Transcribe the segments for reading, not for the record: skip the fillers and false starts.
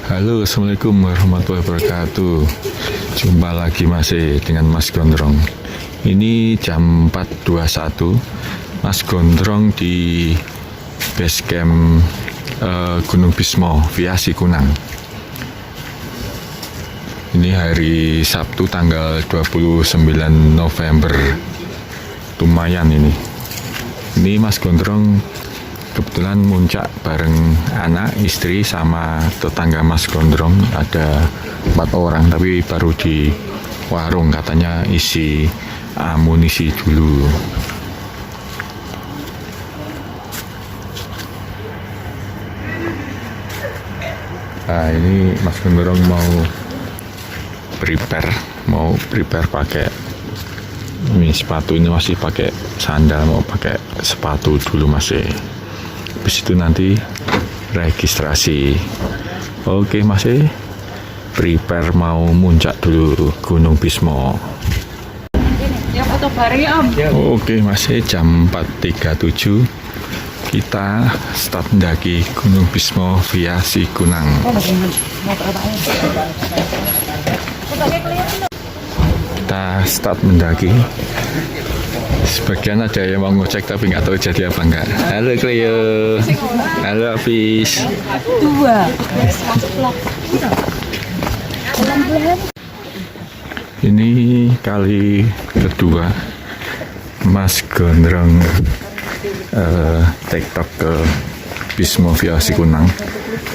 Halo, assalamualaikum warahmatullahi wabarakatuh. Jumpa lagi masih dengan Mas Gondrong. Ini jam 4.21. Mas Gondrong di base camp Gunung Bismo via Sikunang. Ini hari Sabtu tanggal 29 November. Lumayan ini. Ini Mas Gondrong kebetulan muncak bareng anak, istri, sama tetangga Mas Gondrong. Ada 4 orang, tapi baru di warung, katanya isi amunisi dulu. Nah, ini Mas Gondrong mau prepare pakai ini sepatu. Ini masih pakai sandal, mau pakai sepatu dulu masih. Habis itu nanti registrasi. Oke, masih prepare mau muncak dulu Gunung Bismo. Ya foto bareng ya, Om. Oke, masih jam 4.37. Kita start mendaki Gunung Bismo via Sikunang. Kita start mendaki. Sebagian ada yang mau ngecek tapi nggak tahu jadi apa enggak. Halo Cleo. Halo Hafiz. 2. Ini kali kedua Mas Gondrong TikTok ke Bismo via Sikunang.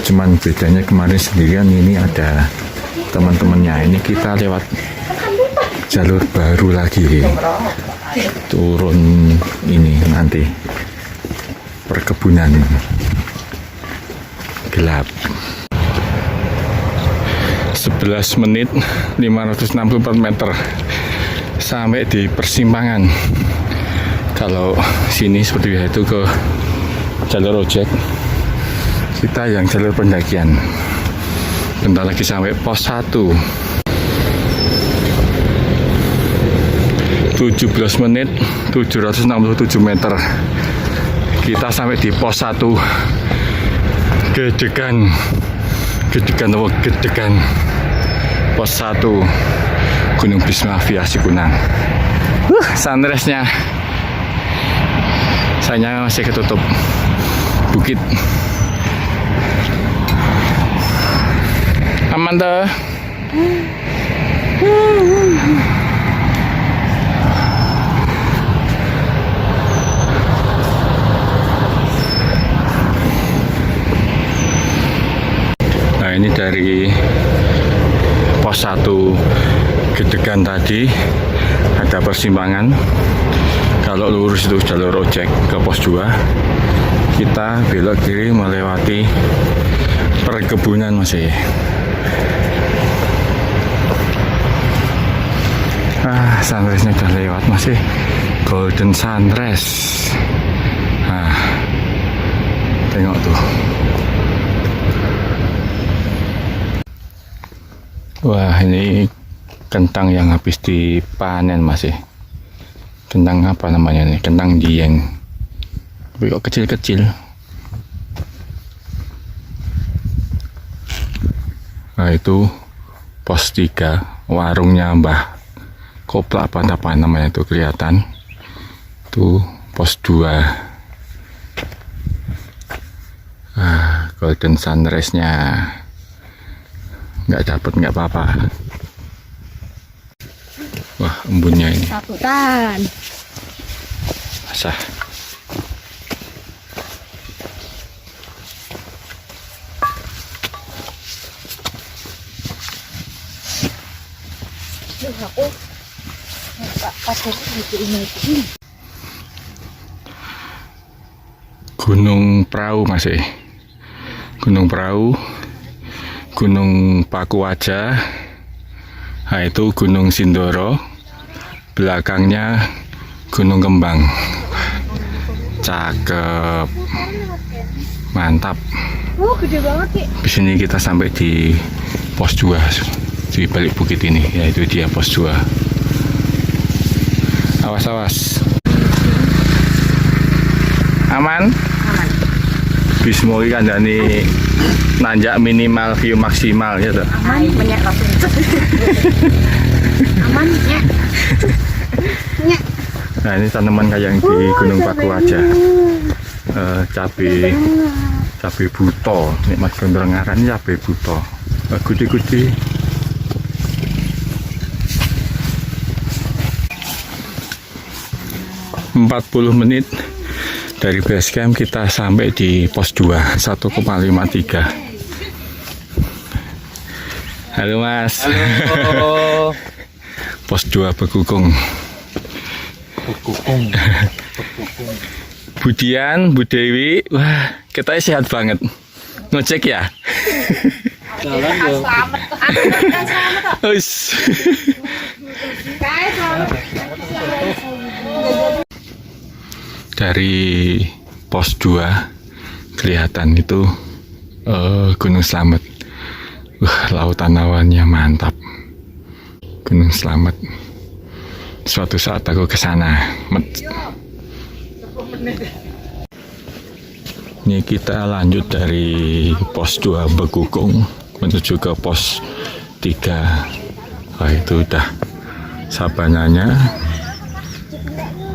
Cuman bedanya kemarin sendirian, ini ada teman-temannya. Ini kita lewat jalur baru lagi, turun ini nanti perkebunan gelap. 11 menit 564 meter sampai di persimpangan. Kalau sini seperti itu ke jalur ojek, kita yang jalur pendakian. Bentar lagi sampai pos 1. 17 menit 767 meter kita sampai di pos 1 Gedegan pos 1 Gunung Bismo via Sikunang. Sunrise-nya sayangnya masih ketutup bukit. Aman tuh. Nah, ini dari pos 1 Gedegan tadi ada persimpangan. Kalau lurus itu jalur ojek ke pos 2. Kita belok kiri melewati perkebunan masih. Sunrise-nya udah lewat, masih golden sunrise. Tengok tuh. Wah, ini kentang yang habis dipanen masih. Kentang apa namanya nih? Kentang dieng. Tapi kok kecil-kecil. Nah, itu pos 3, warungnya Mbah Koplak apa namanya itu kelihatan. Itu pos 2. Golden sunrise-nya nggak dapat, nggak apa-apa. Wah, embunnya ini Saputan. basah. Gunung Perahu masih. Gunung Perahu, Gunung Pakuaja. Nah, itu Gunung Sindoro. Belakangnya Gunung Kembang. Cakep. Mantap. Gede banget sih. Di sini kita sampai di pos 2 di balik bukit ini, yaitu dia pos 2. Awas-awas. Aman? Aman. Bismo iki kandhane nanjak minimal view maksimal ya toh. Aman banyak langsung. Aman ya. Nah ini tanaman kayak yang di Gunung Pakuaja. Cabai buto, nek Mas Gondrong ngarani cabai buto. Gede-gede. Empat 40 menit dari base camp kita sampai di pos 2 1,53. Halo Mas. Halo. Pos 2 Bekukung. Budian, Bu Dewi, wah kita sehat banget. Ngecek ya? Jalan dong. Us. Dari pos 2 kelihatan itu Gunung Slamet. Wah, lautan awannya mantap. Gunung Slamet. Suatu saat aku ke sana. Ini kita lanjut dari pos 2 Bekukung menuju ke pos 3. Wah, itu udah sabananya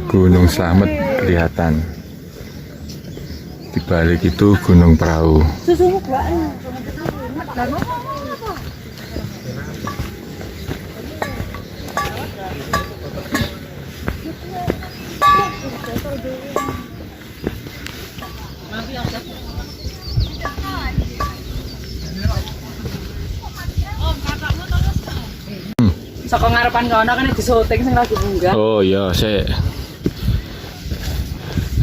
Gunung Slamet kelihatan. Di balik itu Gunung Perahu. Saka ngarepan kono kan disyuting sing lagi munggah. Oh iya, saya.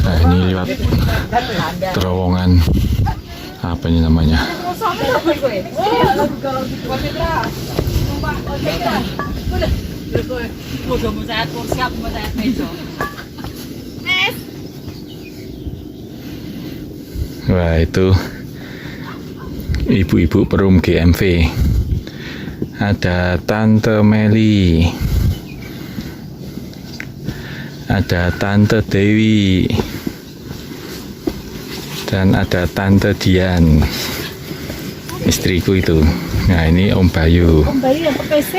Nah, ini lewat terowongan apa ini namanya? Wah, itu ibu-ibu perum GMV. Ada Tante Meli, ada Tante Dewi, dan ada Tante Dian, istriku itu. Nah, ini Om Bayu. Om Bayu yang pakai PC.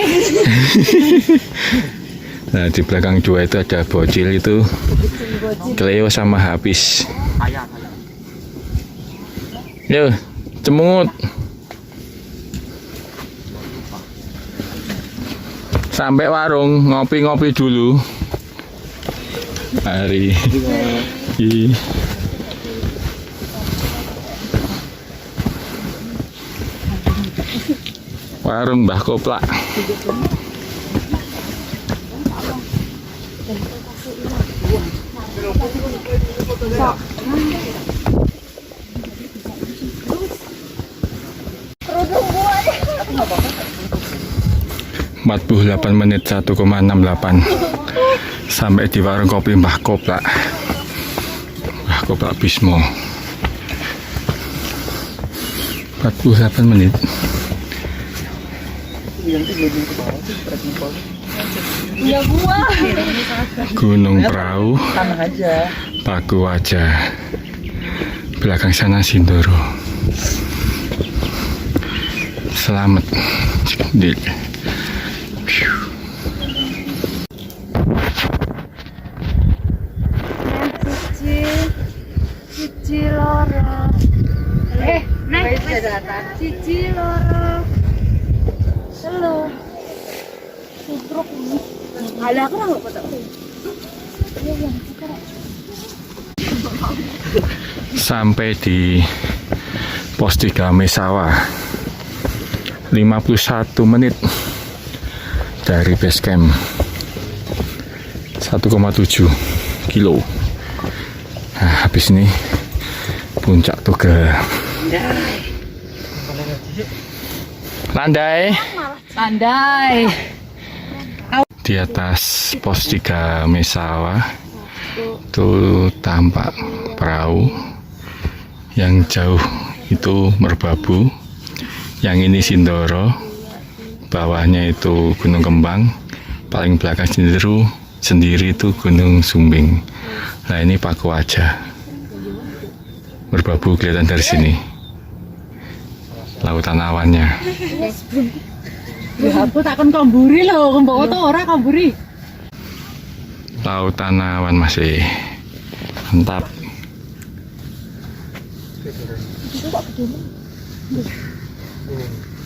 Nah, di belakang dua itu ada bocil itu, Cleo sama Habis. Yo, cemungut. Sampai warung ngopi-ngopi dulu. Hari ini warung Mbah Koplak. Empat 48 menit 1,68 sampai di warung kopi Mbah Koplak. Mbah Koplak Bismo. 48 menit. Ya gua. Gunung Perahu, Sama aja. Pakuaja. Belakang sana Sindoro. Selamat. Di. Cici loro. Naik cici loro. Halo. Sutruk ini. Ada aku nggak foto. Sampai di pos 3 Mesawa. 51 menit dari base camp. 1,7 kilo. Nah, habis ini puncak Tugel. Landai. Landai. Di atas pos 3 Mesawa itu tampak perahu. Yang jauh itu Merbabu, yang ini Sindoro, bawahnya itu Gunung Kembang, paling belakang sendiri itu Gunung Sumbing. Nah, ini Pakuaja. Merbabu kelihatan dari sini. Lautan awannya. Ya aku takkan kamburi loh, mbok oto ora kamburi. Lautan awan masih mantap.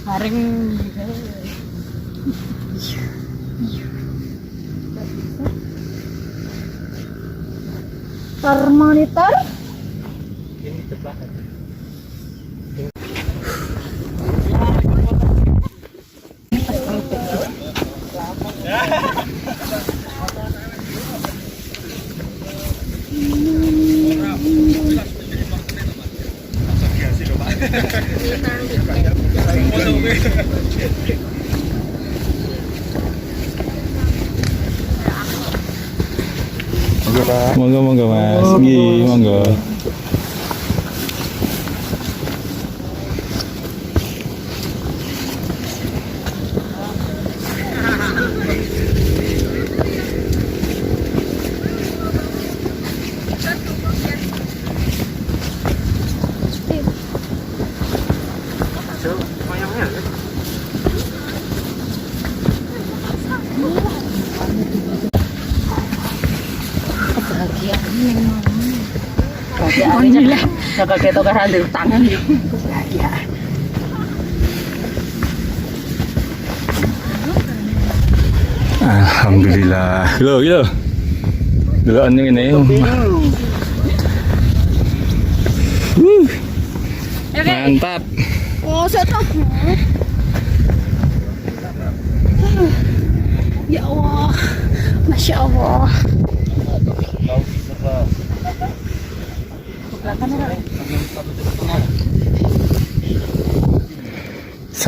Bareng termonitor. Monggo monggo Mas. Nggih, monggo. Alhamdulillah, jaga ketok kan di tangan. Bahagia. Alhamdulillah. Lho. Delokan ngene. Mantap. Oh, setok. Ya Allah. Masya Allah.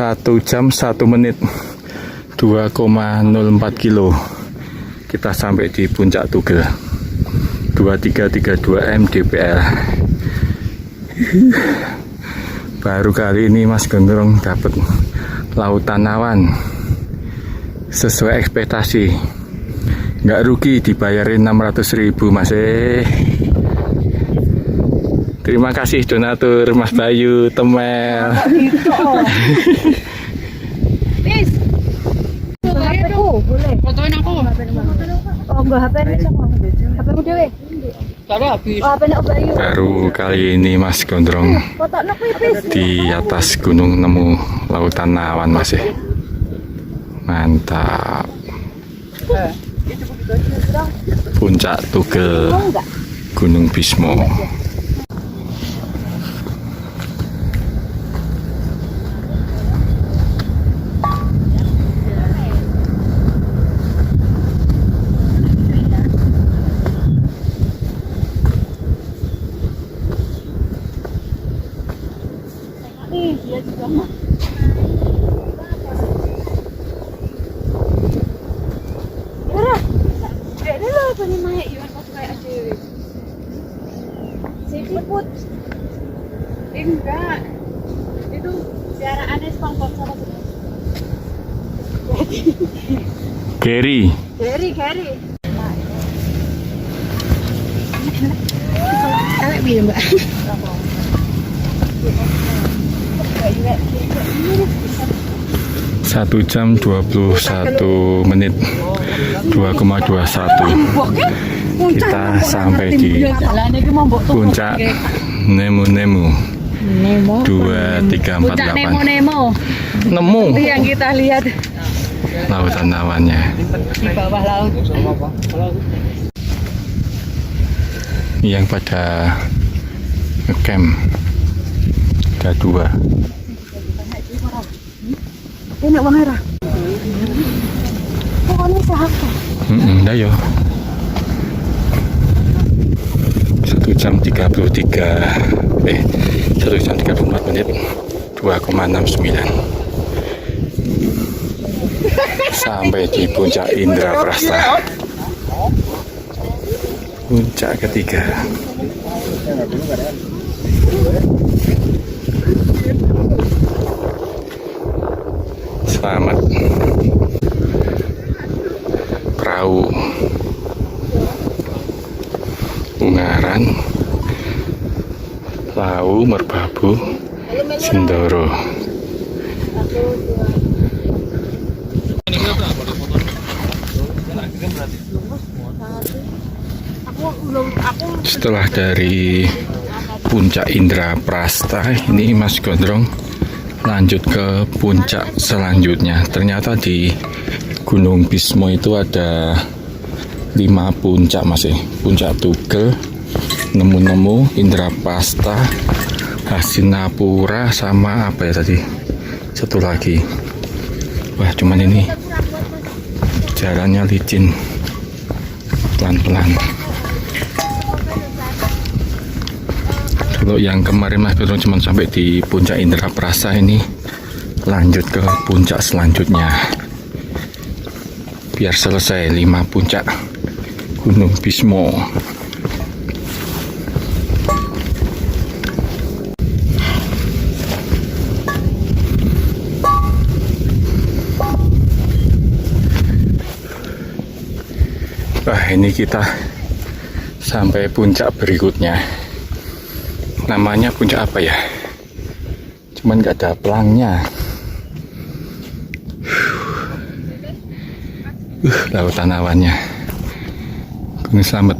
1 jam 1 menit 2,04 kilo kita sampai di puncak Tugel 2332 mdpl. Baru kali ini Mas Gondrong dapat lautan awan sesuai ekspektasi, nggak rugi, dibayarin 600.000 Mas. Terima kasih donatur Mas Bayu Temel. Bis. HP-ku boleh. Fotoin aku. Oh, enggak HP-nya sama. HP-mu dhewe. Tadi habis. Oh, HP-nya Om Bayu. Baru kali ini Mas Gondrong Fotokno kuwi bis. di atas gunung nemu lautan awan Mas. Mantap. Puncak Tugel, Gunung Bismo. Dia juga mah. Ini loh punya naik Iwan pas kayak adewe. Siput. Enggak. Itu piaraannya SpongeBob sama semua. Gary. Gary. Awak bilang, Mbak. 1 jam 21 menit 2,21 kita sampai di puncak Nemu 2348. Nemu Yang kita lihat lautan awannya. di bawah laut. Yang pada ngecamp ada 2. Ini uang merah. Pokoknya sehat. Dah yo. 1 jam 34 menit 2,69 sampai di puncak Indraprasta, puncak ketiga. Selamat perahu Ungaran Lawu, Merbabu, Sindoro. Setelah dari puncak Indraprasta, ini Mas Gondrong lanjut ke puncak selanjutnya. Ternyata di Gunung Bismo itu ada 5 puncak masih. Puncak Tugel, Nemu-Nemu, Indraprasta, Hastinapura, sama apa ya tadi? Satu lagi. Wah, cuman ini jalannya licin, pelan-pelan. Kalau yang kemarin Mas Gondrong cuma sampai di puncak Indraprasta, ini lanjut ke puncak selanjutnya. Biar selesai 5 puncak Gunung Bismo. Wah, ini kita sampai puncak berikutnya. Namanya puncak apa ya? Cuman nggak ada pelangnya. Lautan awannya. Gunung Slamet.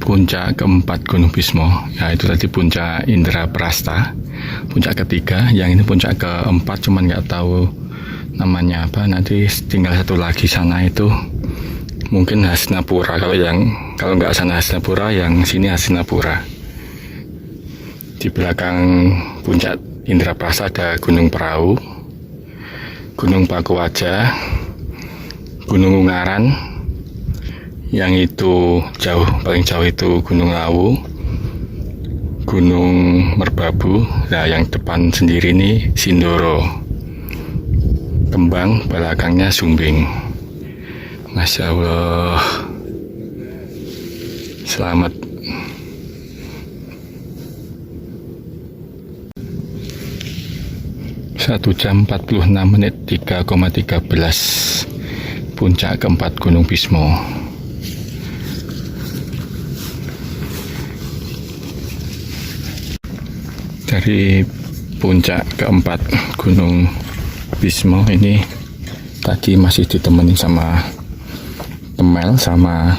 Puncak keempat Gunung Bismo, ya itu tadi puncak Indraprasta. Puncak ketiga, yang ini puncak keempat, cuman nggak tahu namanya apa. Nanti tinggal satu lagi sana, itu mungkin Hastinapura. Kalau nggak sana Hastinapura, yang sini Hastinapura. Di belakang puncak Indraprasta ada Gunung Perahu, Gunung Pakuaja, Gunung Ungaran. Yang itu paling jauh itu Gunung Lawu, Gunung Merbabu. Nah, yang depan sendiri ini Sindoro. Kembang, belakangnya Sumbing. Masya Allah. Selamat. Satu jam 46 menit 3,13 puncak keempat Gunung Bismo. Dari puncak keempat Gunung Bismo ini tadi masih ditemenin sama Temel sama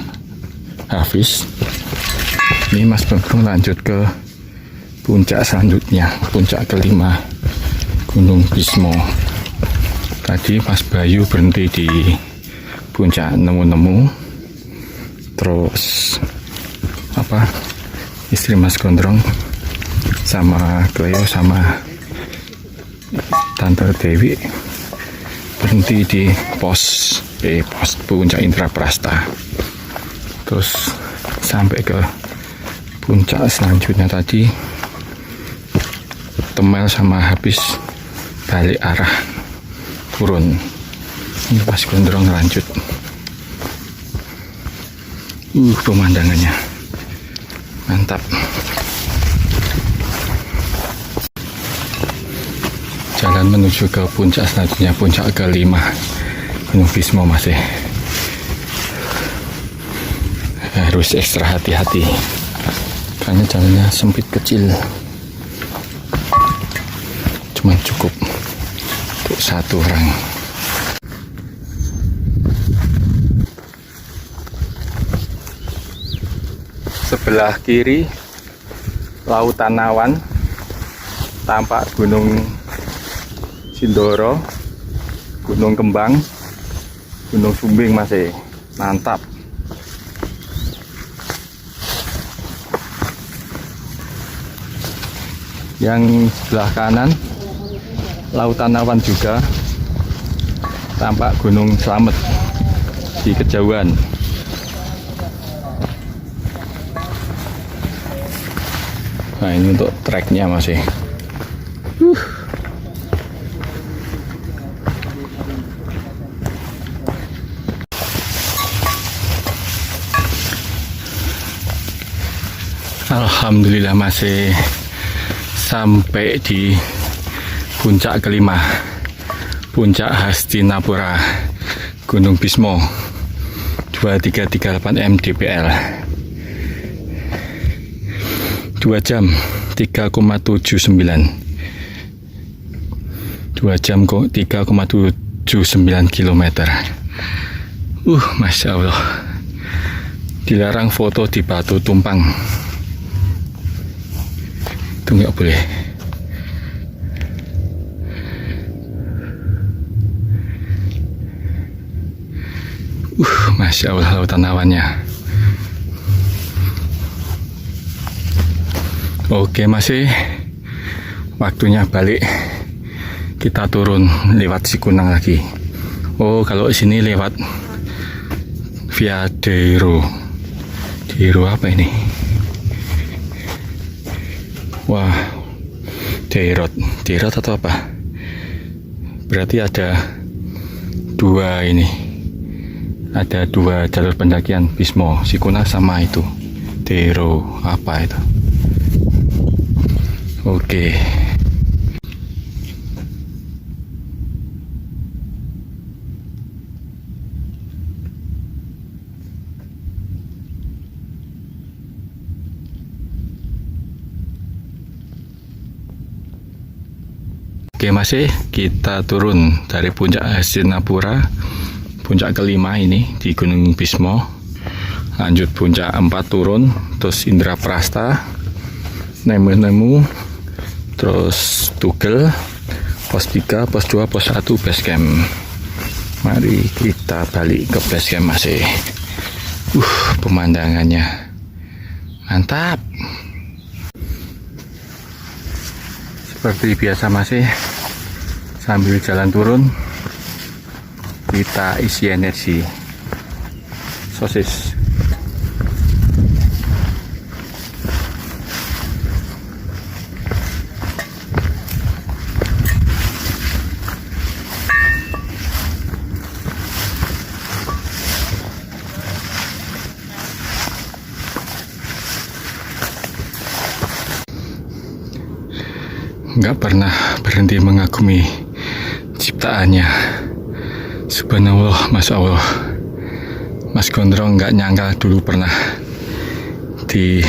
Hafiz. Ini Mas Gondrong lanjut ke puncak selanjutnya, puncak kelima Gunung Bismo. Tadi Mas Bayu berhenti di puncak Nemu-Nemu. Terus istri Mas Gondrong sama Cleo sama Tante Dewi berhenti di pos puncak Indraprasta. Terus sampai ke puncak selanjutnya tadi Temel sama Habis balik arah turun. Ini Mas Gondrong lanjut. Pemandangannya mantap. Jalan menuju ke puncak selanjutnya, puncak kelima Gunung Bismo masih. Harus ekstra hati-hati karena jalannya sempit kecil, cuma cukup untuk 1 orang. Sebelah kiri lautan awan, tampak Gunung Sindoro, Gunung Kembang, Gunung Sumbing masih mantap. Yang sebelah kanan lautan awan juga, tampak Gunung Slamet di kejauhan. Nah, ini untuk treknya masih. Alhamdulillah masih sampai di puncak kelima Puncak Hastinapura Gunung Bismo 2338 mdpl, 2 jam 3,79, 2 jam 3,79 km. Masya Allah. Dilarang foto di Batu Tumpang, itu nggak boleh. Masya Allah lautan awannya. Oke, masih waktunya balik. Kita turun lewat Sikunang lagi. Kalau sini lewat via Deiro. Deiro apa ini? Wah, Deirot atau apa? Berarti ada dua ini. Ada dua jalur pendakian, Bismo, Sikunang sama itu Deiro apa itu. Oke. Oke, masih kita turun dari puncak Hastinapura, puncak kelima ini di Gunung Bismo. Lanjut puncak 4 turun, terus Indraprasta, Nemu, terus Tugel, pos 3, pos 2, pos 1, base camp. Mari kita balik ke base camp masih. Pemandangannya mantap. Seperti biasa masih sambil jalan turun kita isi energi sosis. Nggak pernah berhenti mengagumi ciptaannya. Subhanallah, Masya Allah. Mas Gondrong nggak nyangka dulu pernah di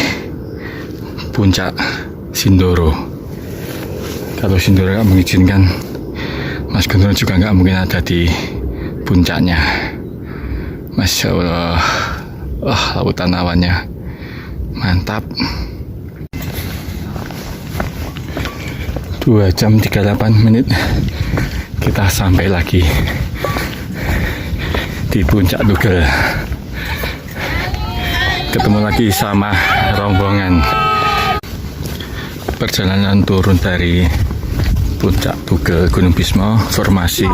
puncak Sindoro. Kalau Sindoro nggak mengizinkan, Mas Gondrong juga nggak mungkin ada di puncaknya. Masya Allah. Lautan awannya mantap. 2 jam 38 menit kita sampai lagi di puncak Tugel. Ketemu lagi sama rombongan. Perjalanan turun dari puncak Tugel Gunung Bismo, formasi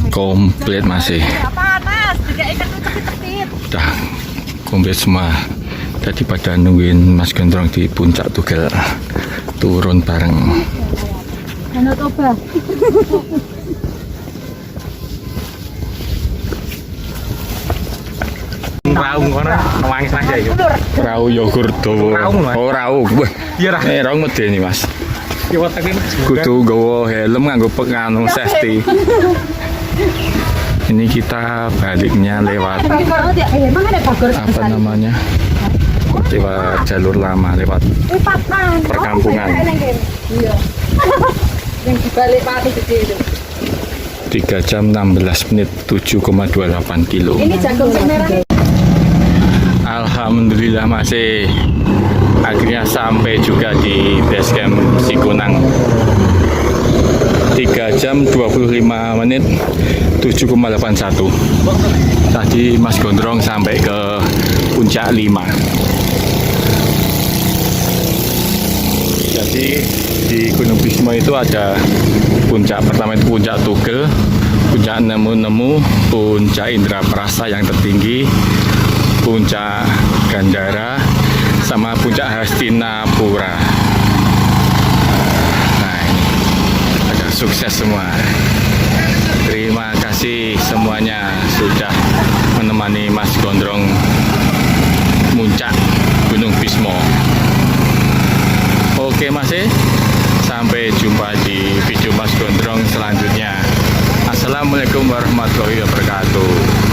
komplit masih. Udah komplit semua. Tadi pada nungguin Mas Gondrong di puncak Tugel, turun bareng. Ano to ba? Raung kono nangis aja itu. Rau yogurt tuh. Raung, Mas. Raung. Iya lah. Raung medeni Mas. Ya watake Kudu gawa helm nganggo penganu safety. Ini kita baliknya lewat apa namanya? Lewat jalur lama, lewat perkampungan. Yang dibalik pati gede itu. 3 jam 16 menit, 7,28 kilo. Ini jagung merah. Alhamdulillah masih akhirnya sampai juga di base camp Sikunang. 3 jam 25 menit, 7,81. Tadi Mas Gondrong sampai ke puncak 5. Jadi di Gunung Bismo itu ada puncak pertama itu puncak Tugel, puncak Nemu, puncak Indraprasta yang tertinggi, puncak Gandara, sama puncak Hastinapura. Nah, ini ada sukses semua. Terima kasih semuanya sudah menemani Mas Gondrong muncak Gunung Bismo. Oke masih, sampai jumpa di video Mas Gondrong selanjutnya. Assalamualaikum warahmatullahi wabarakatuh.